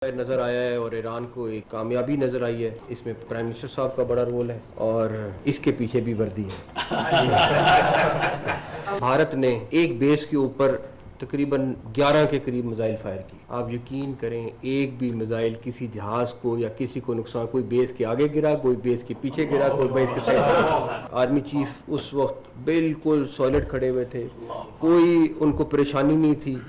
नज़र आया है और ईरान को एक कामयाबी नज़र आई है। इसमें प्राइम मिनिस्टर साहब का बड़ा रोल है और इसके पीछे भी वर्दी है। भारत ने एक बेस के ऊपर तकरीबन 11 के करीब मिसाइल फायर की। आप यकीन करें, एक भी मिसाइल किसी जहाज़ को या किसी को नुकसान, कोई बेस के आगे गिरा, कोई बेस के पीछे गिरा, कोई बेस के साइड। आर्मी चीफ उस वक्त बिल्कुल सॉलिड खड़े हुए थे, कोई उनको परेशानी नहीं थी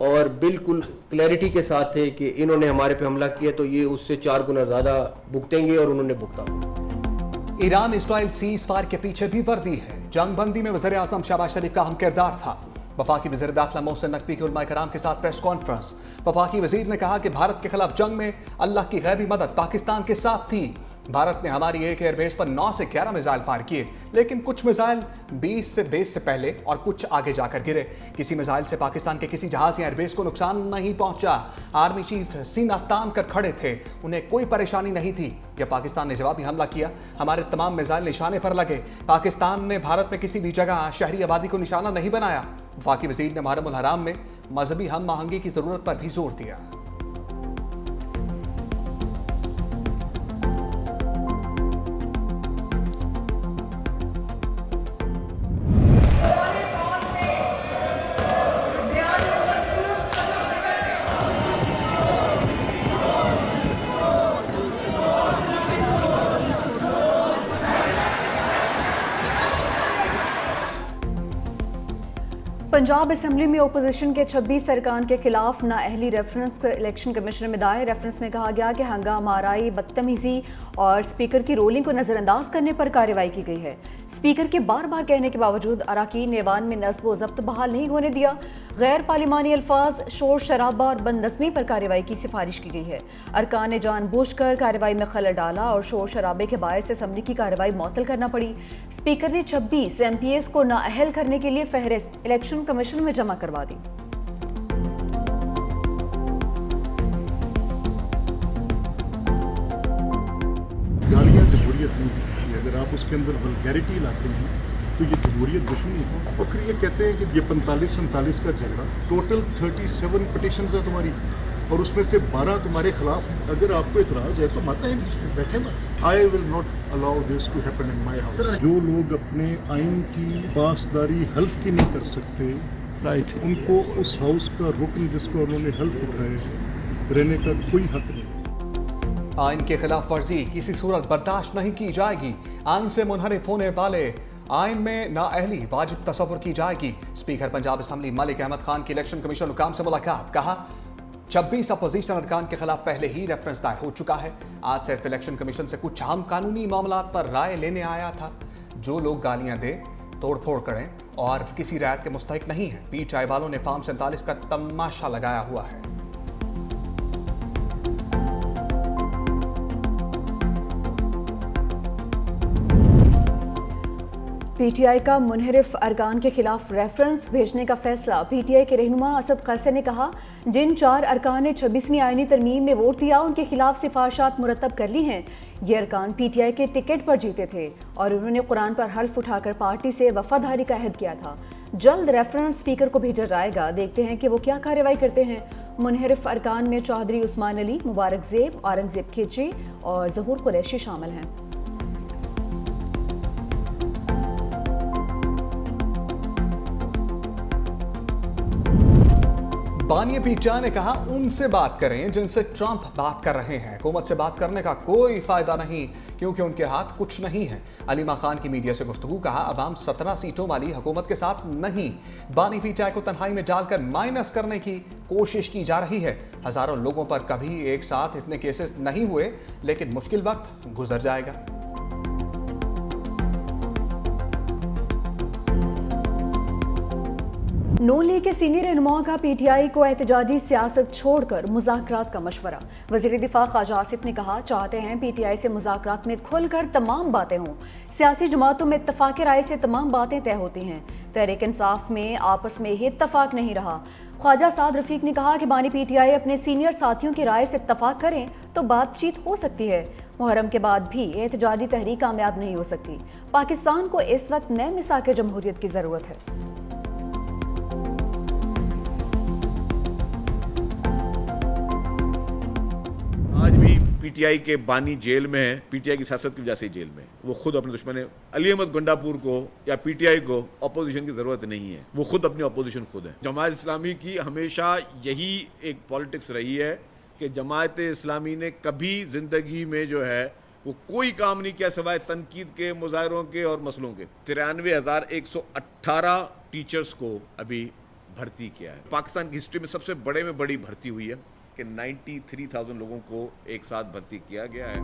और बिल्कुल क्लैरिटी के साथ थे कि इन्होंने हमारे पे हमला किया तो ये उससे 4 गुना ज़्यादा भुगतेंगे और उन्होंने भुगता। ईरान इजराइल सीज फायर के पीछे भी वर्दी है। जंग बंदी में वज़ीर आज़म शहबाज शरीफ का अहम किरदार था। वफाकी वज़ीर दाखिला मोहसिन नकवी के उलमा कराम के साथ प्रेस कॉन्फ्रेंस। वफाकी वज़ीर ने कहा कि भारत के खिलाफ जंग में अल्लाह की गैबी मदद पाकिस्तान के साथ थी। भारत ने हमारी एक एयरबेस पर 9 से 11 मिसाइल फायर किए, लेकिन कुछ मिसाइल 20 से बेस से पहले और कुछ आगे जाकर गिरे। किसी मिसाइल से पाकिस्तान के किसी जहाज या एयरबेस को नुकसान नहीं पहुंचा। आर्मी चीफ सीना तान कर खड़े थे, उन्हें कोई परेशानी नहीं थी। जब पाकिस्तान ने जवाबी हमला किया, हमारे तमाम मिसाइल निशाने पर लगे। पाकिस्तान ने भारत में किसी भी जगह शहरी आबादी को निशाना नहीं बनाया। वफाकी वज़ीर ने मुहर्रम उल हराम में मजहबी हम आहंगी की जरूरत पर भी जोर दिया। पंजाब असेंबली में ओपोजिशन के 26 अरकान के खिलाफ नाअहली रेफरेंस इलेक्शन कमीशन में दायर। रेफरेंस में कहा गया कि हंगामा आराई, बदतमीजी और स्पीकर की रोलिंग को नज़रअंदाज करने पर कार्रवाई की गई है। स्पीकर के बार बार कहने के बावजूद अरकान ऐवान में नस्ब व ज़ब्त बहाल नहीं होने दिया। गैर पार्लिमानी अल्फाज, शोर शराबा और बदनज़मी पर कार्रवाई की सिफारिश की गई है। अरकान ने जानबूझकर कार्रवाई में खलल डाला और शोर शराबे के बायस असेंबली की कार्रवाई मुअत्तल करना पड़ी। स्पीकर ने 26 MPs को नाअहल करने के लिए फहरिस्त इलेक्शन कमीशन में जमा करवा दी। गालियाँ जमहूरियत नहीं है। अगर आप उसके अंदर वल्गैरिटी लाते हैं तो ये जमहूरियत दुश्मनी है। और फिर ये कहते हैं कि ये 45-47 का झगड़ा, टोटल 37 पिटिशन है तुम्हारी और उसमें से 12 तुम्हारे खिलाफ हैं। अगर आपको इतराज है तो मत इसमें बैठे मत। I will not allow this to happen in my house. जो लोग अपने आइन की पासदारी हल्फ की नहीं कर सकते, राइट, उनको उस हाउस का रुकन जिसको उन्होंने हल्फ उठाए रहने का कोई हक नहीं। आइन के खिलाफ वर्जी किसी सूरत बर्दाश्त नहीं की जाएगी। आइन से मुनहरिफ होने वाले आइन में नाअहली वाजिब तस्वुर की जाएगी। स्पीकर पंजाब असेंबली मलिक अहमद खान की इलेक्शन कमीशन हुकाम से मुलाकात। कहा 26 अपोजिशन अरकान के खिलाफ पहले ही रेफरेंस दायर हो चुका है। आज सिर्फ इलेक्शन कमीशन से कुछ अहम कानूनी मामला पर राय लेने आया था। जो लोग गालियां दे, तोड़ फोड़ करें और किसी रायत के मुस्तहिक नहीं है। पीटीआई वालों ने फार्म 47 का तमाशा लगाया हुआ है। पीटीआई का मुनहरिफ अरकान के खिलाफ रेफरेंस भेजने का फैसला। पीटीआई के रहनुमा असद कैसर ने कहा, जिन 4 अरकान ने 26वीं आईनी तरमीम में वोट दिया उनके खिलाफ सिफारिशात मुरतब कर ली हैं। ये अरकान पीटीआई के टिकट पर जीते थे और उन्होंने कुरान पर हल्फ उठाकर पार्टी से वफादारी का अहद किया था। जल्द रेफरेंस स्पीकर को भेजा जाएगा, देखते हैं कि वो क्या कार्रवाई करते हैं। मुनहरिफ अरकान में चौधरी उस्मान अली, मुबारक ज़ेब, औरंगज़ेब खिची और ज़हूर कुरैशी शामिल हैं। बानी पीटीआई ने कहा, उनसे बात करें जिनसे ट्रंप बात कर रहे हैं। हुकूमत से बात करने का कोई फायदा नहीं क्योंकि उनके हाथ कुछ नहीं है। अलीमा खान की मीडिया से गुफ्तगू। कहा, अवाम 17 सीटों वाली हुकूमत के साथ नहीं। बानी पीटीआई को तन्हाई में डालकर माइनस करने की कोशिश की जा रही है। हजारों लोगों पर कभी एक साथ इतने केसेस नहीं हुए, लेकिन मुश्किल वक्त गुजर जाएगा। नून लीग के सीनियर रहनुमाओं का पीटीआई को एहतजाजी सियासत छोड़कर मुज़ाकरात का मशवरा। वज़ीर दिफा ख्वाजा आसिफ ने कहा, चाहते हैं पीटीआई से मुज़ाकरात में खुलकर तमाम बातें हों। सियासी जमातों में इत्तफाक़ राय से तमाम बातें तय होती हैं। तहरीक इंसाफ में आपस में ही इत्तफाक नहीं रहा। ख्वाजा साद रफीक ने कहा कि बानी पीटीआई अपने सीनियर साथियों की राय से इत्तफाक करें तो बातचीत हो सकती है। मुहर्रम के बाद भी एहतजाजी तहरीक कामयाब नहीं हो सकती। पाकिस्तान को इस वक्त नए मिसाक जमहूरियत की ज़रूरत है। पीटीआई के बानी जेल में है, पीटीआई की सियासत की वजह से जेल में। वो खुद अपने दुश्मन है। अली अहमद गंडापुर को या पीटीआई को अपोजिशन की जरूरत नहीं है, वो खुद अपनी अपोजिशन खुद है। जमात इस्लामी की हमेशा यही एक पॉलिटिक्स रही है कि जमात इस्लामी ने कभी जिंदगी में जो है वो कोई काम नहीं किया सिवाय तनकीद के, मुजाहरों के और मसलों के। 93,118 टीचर्स को अभी भर्ती किया है। पाकिस्तान की हिस्ट्री में सबसे बड़े में बड़ी भर्ती हुई है कि 93,000 लोगों को एक साथ भर्ती किया गया है।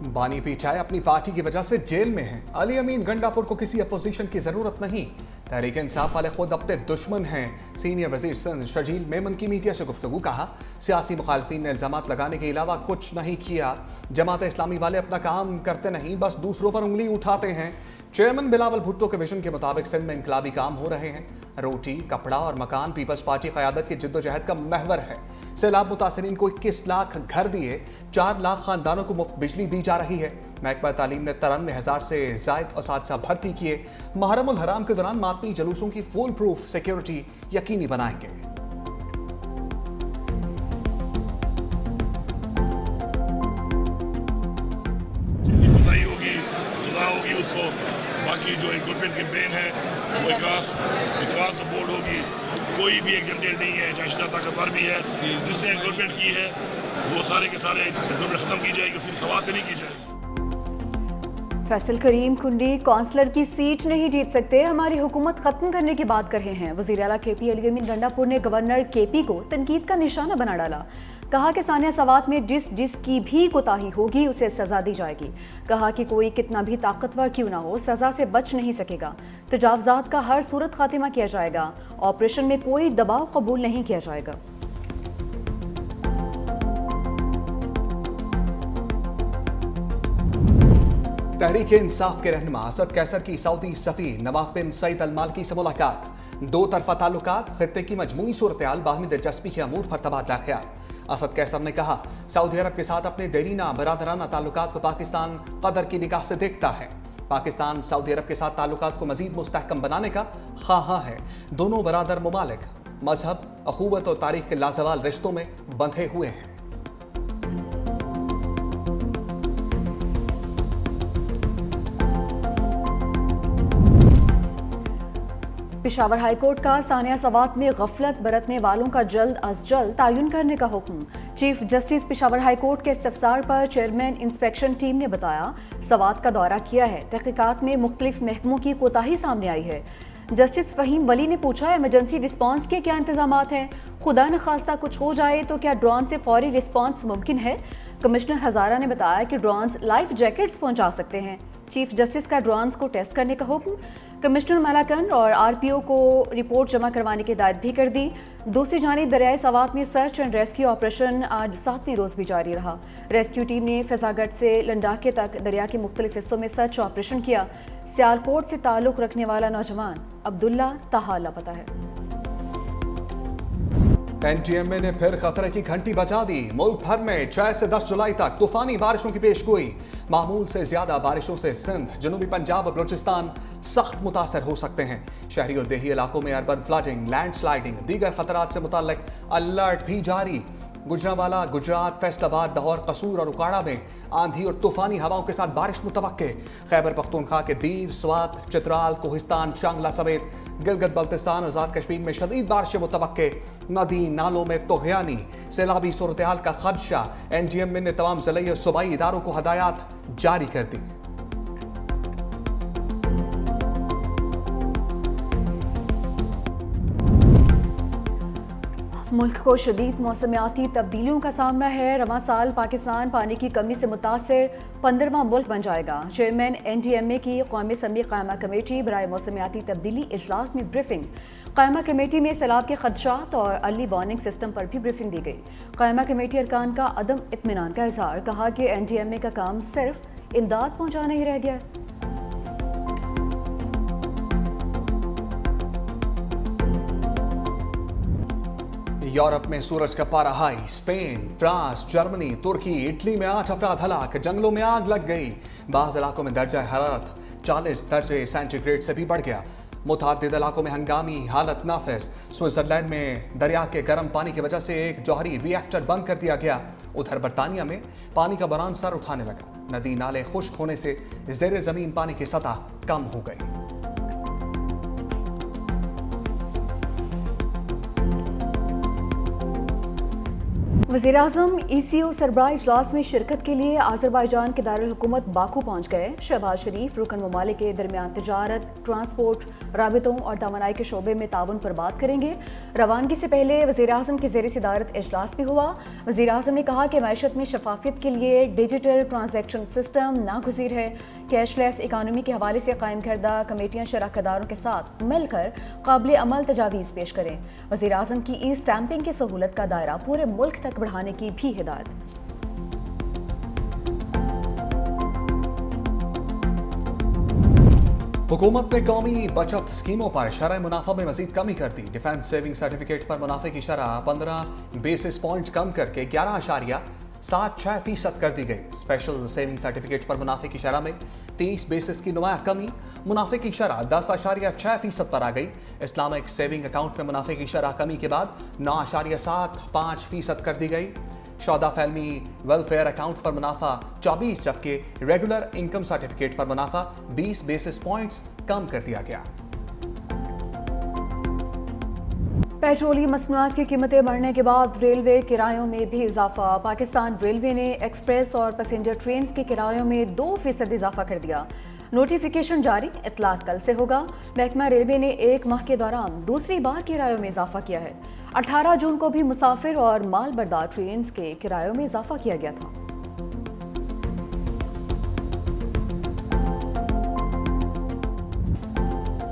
बानी पीछाए अपनी पार्टी की वजह से जेल में हैं। अली अमीन गंडापुर को किसी अपोजिशन की जरूरत नहीं। तहरीक इंसाफ वाले खुद अपने दुश्मन हैं। सीनियर वजीर सिंध शर्जील मेमन की मीडिया से गुफ्तगू। कहा, सियासी मुखालफिन ने इल्जामात लगाने के अलावा कुछ नहीं किया। जमात इस्लामी वाले अपना काम करते नहीं, बस दूसरों पर उंगली उठाते हैं। चेयरमैन बिलावल भुट्टो के विजन के मुताबिक सिंध में इनकलाबी काम हो रहे हैं। रोटी, कपड़ा और मकान पीपल्स पार्टी क़यादत की जिद्दोजहद का महवर है। सैलाब मुतासरीन को 21 लाख घर दिए, 4 लाख खानदानों को मुफ्त बिजली दी जा रही है। महकमा तालीम ने 93,000 से जायद असातिज़ा भर्ती किए। मुहर्रमुल हराम के दौरान मातमी जलूसों की फुल प्रूफ सिक्योरिटी यकीनी बनाएंगे। उसको बाकी जो गवर्नमेंट कैंपेन है वो विकास बोर्ड होगी। कोई भी एक जनरेट नहीं है, चाहे जितना ताकतवर भी है, जिसने गवर्नमेंट की है वो सारे के सारे गवर्नमेंट खत्म की जाएगी, फिर सवाल नहीं की जाएगी। फैसल करीम कुंडी काउंसलर की सीट नहीं जीत सकते, हमारी हुकूमत खत्म करने की बात कर रहे हैं। वज़ीर आला केपी अली अमीन गंडापुर ने गवर्नर केपी को तनकीद का निशाना बना डाला। कहा कि सानिया सवात में जिसकी भी कोताही होगी उसे सजा दी जाएगी। कहा कि कोई कितना भी ताकतवर क्यों ना हो, सजा से बच नहीं सकेगा। तजावजात का हर सूरत खातिमा किया जाएगा। ऑपरेशन में कोई दबाव कबूल नहीं किया जाएगा। तहरीक इंसाफ के रहनुमा असद कैसर की सऊदी सफ़ी नवाफ बिन सईद अल मालकी से मुलाकात। दो तरफा ताल्लुकात, खित्ते की मजमूई सूरत-ए-हाल, बाहमी दिलचस्पी के अमूर पर तबादला ख्याल। असद कैसर ने कहा, सऊदी अरब के साथ अपने देरीना बरादराना ताल्लुकात को पाकिस्तान कदर की निगाह से देखता है। पाकिस्तान सऊदी अरब के साथ ताल्लुकात को मजीद मुस्तहकम बनाने का ख्वाह है। दोनों बरादर ममालिक मजहब, अखुवत और तारीख के लाजवाल रिश्तों में बंधे हुए हैं। पेशावर हाईकोर्ट का सानिया सवात में गफलत बरतने वालों का जल्द अज जल्द तायुन करने का हुक्म। चीफ जस्टिस पेशावर हाईकोर्ट के इस्तफसार पर चेयरमैन इंस्पेक्शन टीम ने बताया, सवात का दौरा किया है। तहकीकात में मुख्तलिफ महकमों की कोताही सामने आई है। जस्टिस फहीम वली ने पूछा, इमरजेंसी रिस्पांस के क्या इंतजामात हैं? खुदा न खास्ता कुछ हो जाए तो क्या ड्रोन से फौरी रिस्पांस मुमकिन है? कमिश्नर हजारा ने बताया कि ड्रोन्स लाइफ जैकेट्स पहुंचा सकते हैं। चीफ जस्टिस का ड्रोन्स को टेस्ट करने का हुक्म। कमिश्नर मलाकंड और आरपीओ को रिपोर्ट जमा करवाने की हिदायत भी कर दी। दूसरी जानिब दरियाए सवात में सर्च एंड रेस्क्यू ऑपरेशन आज 7वें रोज भी जारी रहा। रेस्क्यू टीम ने फिजागढ़ से लंडाके तक दरिया के मुख्तलिफ हिस्सों में सर्च ऑपरेशन किया। सियालकोट से ताल्लुक रखने वाला नौजवान अब्दुल्ला ताहा लापता है। एनटीएमए ने फिर खतरे की घंटी बजा दी। मुल्क भर में 6 से 10 जुलाई तक तूफानी बारिशों की पेशगोई। मामूल से ज्यादा बारिशों से सिंध, जनूबी पंजाब और बलूचिस्तान सख्त मुतासर हो सकते हैं। शहरी और देही इलाकों में अर्बन फ्लडिंग, लैंडस्लाइडिंग, दीगर खतरात से मुताल्लिक अलर्ट भी जारी। गुजरांवाला, गुजरात, फैसलाबाद, लाहौर, कसूर और उकाड़ा में आंधी और तूफानी हवाओं के साथ बारिश मुतवक्के। खैबर पख्तूनख्वा के दीर, स्वात, चित्राल, कोहिस्तान, शांगला समेत गिलगित बल्तिस्तान और आज़ाद कश्मीर में शदीद बारिशें मुतवक्के। नदी नालों में तोहयानी, सैलाबी सूरत-ए-हाल का खदशा। एनटीएमए ने तमाम ज़िले और सूबाई इदारों को हदायत जारी कर दी। मुल्क को शदीद मौसमियाती तब्दीलियों का सामना है। रवां साल पाकिस्तान पानी की कमी से मुतासर 15वां मुल्क बन जाएगा। चेयरमैन एनटीएमए की कौमी असम्बली कायमा कमेटी बराए मौसमियाती तब्दीली इजलास में ब्रीफिंग। कायमा कमेटी में सैलाब के खदशात और अर्ली वार्निंग सिस्टम पर भी ब्रीफिंग दी गई। कायमा कमेटी अरकान का अदम इत्मीनान का इजहार। कहा कि एनटीएमए का काम सिर्फ इमदाद पहुँचाना ही रह गया। यूरोप में सूरज का पारा हाई। स्पेन, फ्रांस, जर्मनी, तुर्की, इटली में 8 अफराद हलाक। जंगलों में आग लग गई। बाज़ इलाकों में दर्जा हरारत 40 दर्जे सेंटीग्रेड से भी बढ़ गया। मुतअद्दिद इलाकों में हंगामी हालत नाफिज। स्विट्जरलैंड में दरिया के गर्म पानी की वजह से एक जौहरी रिएक्टर बंद कर दिया गया। उधर बरतानिया में पानी का बरान सर उठाने लगा। नदी नाले खुश्क होने से ज़ेरे ज़मीन पानी की सतह कम हो गई। वज़ीर-ए-आज़म ECO सरबराह इजलास में शिरकत के लिए आज़रबाईजान के दारुल हुकूमत बाकू पहुँच गए। शहबाज शरीफ रुकन ममालिक के दरमियान तिजारत, ट्रांसपोर्ट, राबितों और तवानाई के शोबे में ताउन पर बात करेंगे। रवानगी से पहले वज़ीर-ए-आज़म के ज़ेर सदारत इजलास भी हुआ। वज़ीर-ए-आज़म ने कहा कि मैशत में शफाफियत के लिए डिजिटल ट्रांजैक्शन सिस्टम नागुज़ीर है। कैशलेस इकानमी के हवाले से कायम करदा कमेटियाँ शराकतदारों के साथ मिलकर काबिल अमल तजावीज़ पेश करें। वज़ीर-ए-आज़म की ई स्टैंपिंग की सहूलत का दायरा पूरे मुल्क तक बढ़ाने की भी हिदायत। हुकूमत ने कौमी बचत स्कीमों पर शरह मुनाफा में मजीद कमी कर दी। डिफेंस सेविंग सर्टिफिकेट पर मुनाफे की शरह 15 बेसिस पॉइंट कम करके 11.76% कर दी गई। स्पेशल सेविंग सर्टिफिकेट पर मुनाफे की शरह में 30 बेसिस की नुमाया कमी, मुनाफे की शरह 10.6% पर आ गई। इस्लामिक सेविंग अकाउंट में मुनाफे की शरह कमी के बाद 9.75% कर दी गई। शौदा फैलमी वेलफेयर अकाउंट पर मुनाफा 24, जबकि रेगुलर इनकम सर्टिफिकेट पर मुनाफा 20 बेसिस पॉइंट्स कम कर दिया गया। पेट्रोलियम मसनूआत की कीमतें बढ़ने के बाद रेलवे किरायों में भी इजाफा। पाकिस्तान रेलवे ने एक्सप्रेस और पैसेंजर ट्रेन के किरायों में 2% इजाफा कर दिया। नोटिफिकेशन जारी, इतलात कल से होगा। महकमा रेलवे ने एक माह के दौरान दूसरी बार किरायों में इजाफा किया है। 18 जून को भी मुसाफिर और माल बरदार ट्रेन के किरायों में इजाफा किया गया था।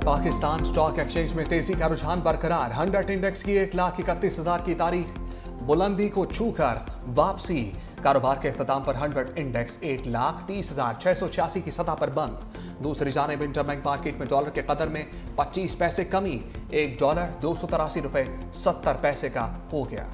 पाकिस्तान स्टॉक एक्सचेंज में तेजी का रुझान बरकरार। 100 इंडेक्स की 1,31,000 की तारीख बुलंदी को छूकर वापसी। कारोबार के इख्तिताम पर 100 इंडेक्स 1,30,686 की सतह पर बंद। दूसरी जानिब इंटरबैंक मार्केट में डॉलर के कदर में 25 पैसे कमी, $1 283.70 का हो गया।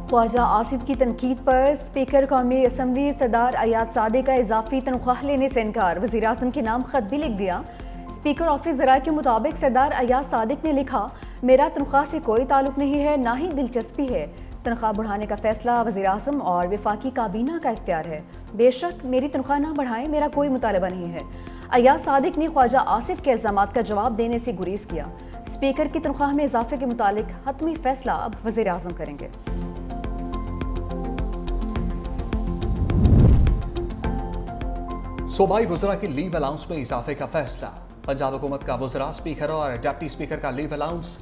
ख्वाजा आसिफ की तनकीद पर स्पीकर कौमी असम्बली सरदार अयाज सादिक का इजाफी तनख्वाह लेने से इनकार। वज़ीर-ए-आज़म के नाम खत भी लिख दिया। स्पीकर ऑफिस ज़राए के मुताबिक सरदार अयाज सादिक ने लिखा, मेरा तनख्वाह से कोई ताल्लुक नहीं है, ना ही दिलचस्पी है। तनख्वाह बढ़ाने का फैसला वज़ीर-ए-आज़म और वफाकी काबीना का इख्तियार है। बेशक मेरी तनख्वाह ना बढ़ाएं, मेरा कोई मुतालबा नहीं है। अयाज सादिक ने ख्वाजा आसिफ के इल्ज़ामात का जवाब देने से गुरेज किया। स्पीकर की तनख्वाह में इजाफे के मुतालिक हतमी फैसला अब वज़ीर-ए-आज़म करेंगे। सूबाई वुज़रा की लीव अलाउंस में इजाफे का फैसला। पंजाब हुकूमत का वुज़रा, स्पीकर और डिप्टी स्पीकर का लीव अलाउंस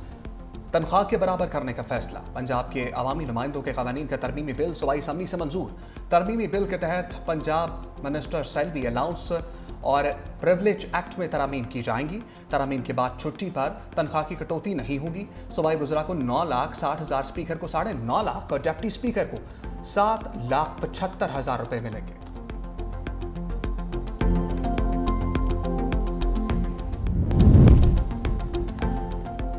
तनख्वाह के बराबर करने का फैसला। पंजाब के अवामी नुमाइंदों के क़वानीन का तरमीमी बिल सूबाई असम्बली से मंजूर। तरमीमी बिल के तहत पंजाब मिनिस्टर सैलरी अलाउंस और प्रिविलेज एक्ट में तरामीम की जाएंगी। तरामीम के बाद छुट्टी पर तनख्वाह की कटौती नहीं होगी। सूबाई वुज़रा को 9,60,000, स्पीकर को 9.5 लाख और डिप्टी स्पीकर को 7,75,000 रुपए मिलेंगे।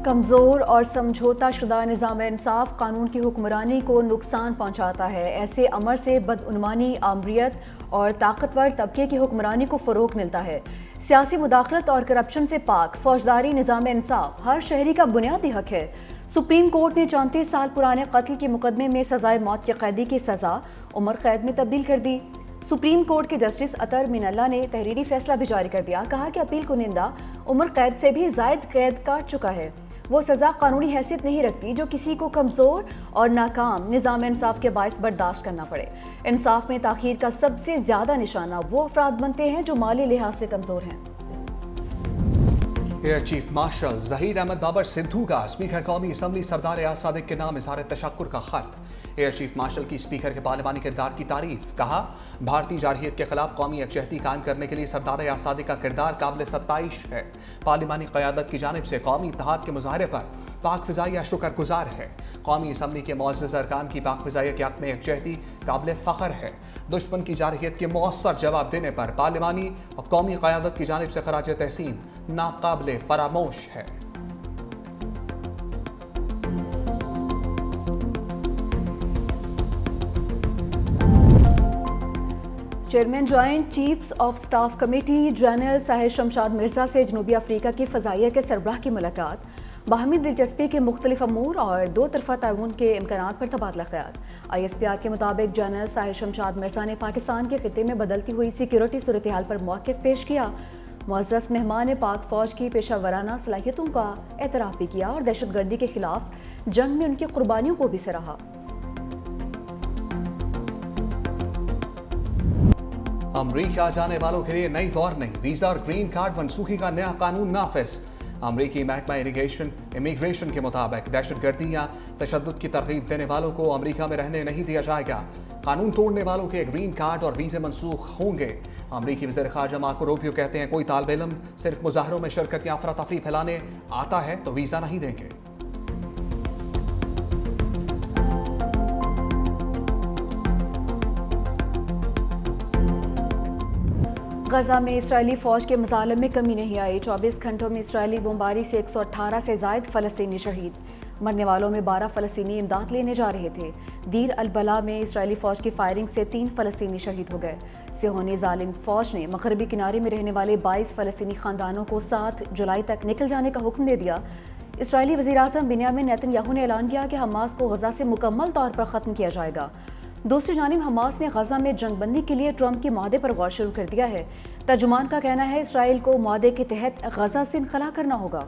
कमज़ोर और समझौता शुदा निज़ाम इंसाफ कानून की हुक्मरानी को नुकसान पहुँचाता है। ऐसे अमर से बदउनवानी, आमरीत और ताकतवर तबके की हुक्मरानी को फ़रोग़ मिलता है। सियासी मुदाखलत और करप्शन से पाक फौजदारी निज़ाम इंसाफ हर शहरी का बुनियादी हक है। सुप्रीम कोर्ट ने 34 साल पुराने कत्ल के मुकदमे में सजाए मौत के कैदी की सज़ा उम्र कैद में तब्दील कर दी। सुप्रीम कोर्ट के जस्टिस अतर मिनल्ला ने तहरीरी फैसला भी जारी कर दिया। कहा कि अपील कुनिंदा उम्र कैद से भी ज़ायद कैद काट चुका है। वो सज़ा कानूनी हैसियत नहीं रखती जो किसी को कमज़ोर और नाकाम निज़ाम इंसाफ के बायस बर्दाश्त करना पड़े। इंसाफ में ताख़ीर का सबसे ज़्यादा निशाना वो अफराद बनते हैं जो माली लिहाज से कमज़ोर हैं। Air chief marshal Zaheer Ahmed Babar Sidhu का स्पीकर कौमी असम्बली सरदार अयाज सादिक के नाम इज़हार तशक्कुर का खत। एयर चीफ मार्शल की स्पीकर के पार्लिमानी किरदार की तारीफ। कहा, भारतीय जारहियत के खिलाफ कौमी यकजहती कायम करने के लिए सरदार अयाज सादिक का किरदार काबिल सत्ताइश है। पार्लिमानी क़यादत की जानिब से कौमी इत्तेहाद के मुजाहरे पर पाक फ़िज़ाइया शुक्रगुजार है। कौमी असम्बली के मुअज़्ज़ज़ अरकान की पाक फ़िज़ाइया के हक़ में यकजहती काबिल फ़ख्र है। दुश्मन की जारहियत के मौसर जवाब देने पर पार्लिमानी और कौमी क़यादत की जानिब से खराज तहसीन नाकाबिल फरामोश है। Chairman joint chiefs of staff committee general Sahir Shamshad Mirza से जनूबी अफ्रीका की फ़ज़ाइया के सरबराह की मुलाकात, बाहमी दिलचस्पी के मुख्तलिफ अमूर और दो तरफ़ा ताउन के इम्कान पर तबादला ख्याल। ISPR के मुताबिक जनरल साहिर शमशाद मिर्जा ने पाकिस्तान के खिते में बदलती हुई सिक्योरिटी सूरत हाल पर मौक़िफ़ पेश किया। मुअज़्ज़ज़ मेहमान ने पाक फ़ौज की पेशा वराना सलाहियतों का एतराफ़ भी किया और दहशत गर्दी के खिलाफ जंग में उनकी कुर्बानियों को भी सराहा। अमरीका जाने वालों के लिए नई वार्निंग, वीजा और ग्रीन कार्ड मनसूखी का नया कानून नाफिज। अमरीकी महकमा इमिग्रेशन के मुताबिक दहशतगर्दी या तशद्दुद की तरगीब देने वालों को अमरीका में रहने नहीं दिया जाएगा। कानून तोड़ने वालों के ग्रीन कार्ड और वीजे मनसूख होंगे। अमरीकी वज़ीर ख़ारजा मार्को रूबियो कहते हैं कोई तालिब इल्म सिर्फ मुज़ाहरों में शिरकत या अफरा तफरी फैलाने आता है तो वीज़ा नहीं देंगे। गजा में इसराइली फ़ौज के मज़ालिम में कमी नहीं आई। 24 घंटों में इसराइली बमबारी से 118 से ज़ायद फ़लस्तीनी शहीद। मरने वालों में 12 फ़लस्तीनी इमदाद लेने जा रहे थे। दीर अल-बला में इसराइली फ़ौज की फायरिंग से 3 फ़लस्तीनी शहीद हो गए। सिहोनी ज़ालिम फ़ौज ने मगरबी किनारे में रहने वाले 22 फ़लस्तीनी ख़ानदानों को 7 जुलाई तक निकल जाने का हुक्म दे दिया। इसराइली वज़ीर-ए-आज़म बिन्यामिन नेतन्याहू ने ऐलान किया कि हमास को गजा से मुकम्मल तौर पर ख़त्म किया जाएगा। दूसरी जानिब हमास ने गजा में जंगबंदी के लिए ट्रंप के मुआहदे पर गौर शुरू कर दिया है। तर्जुमान का कहना है इसराइल को मुआहदे के तहत गजा से इनखला करना होगा।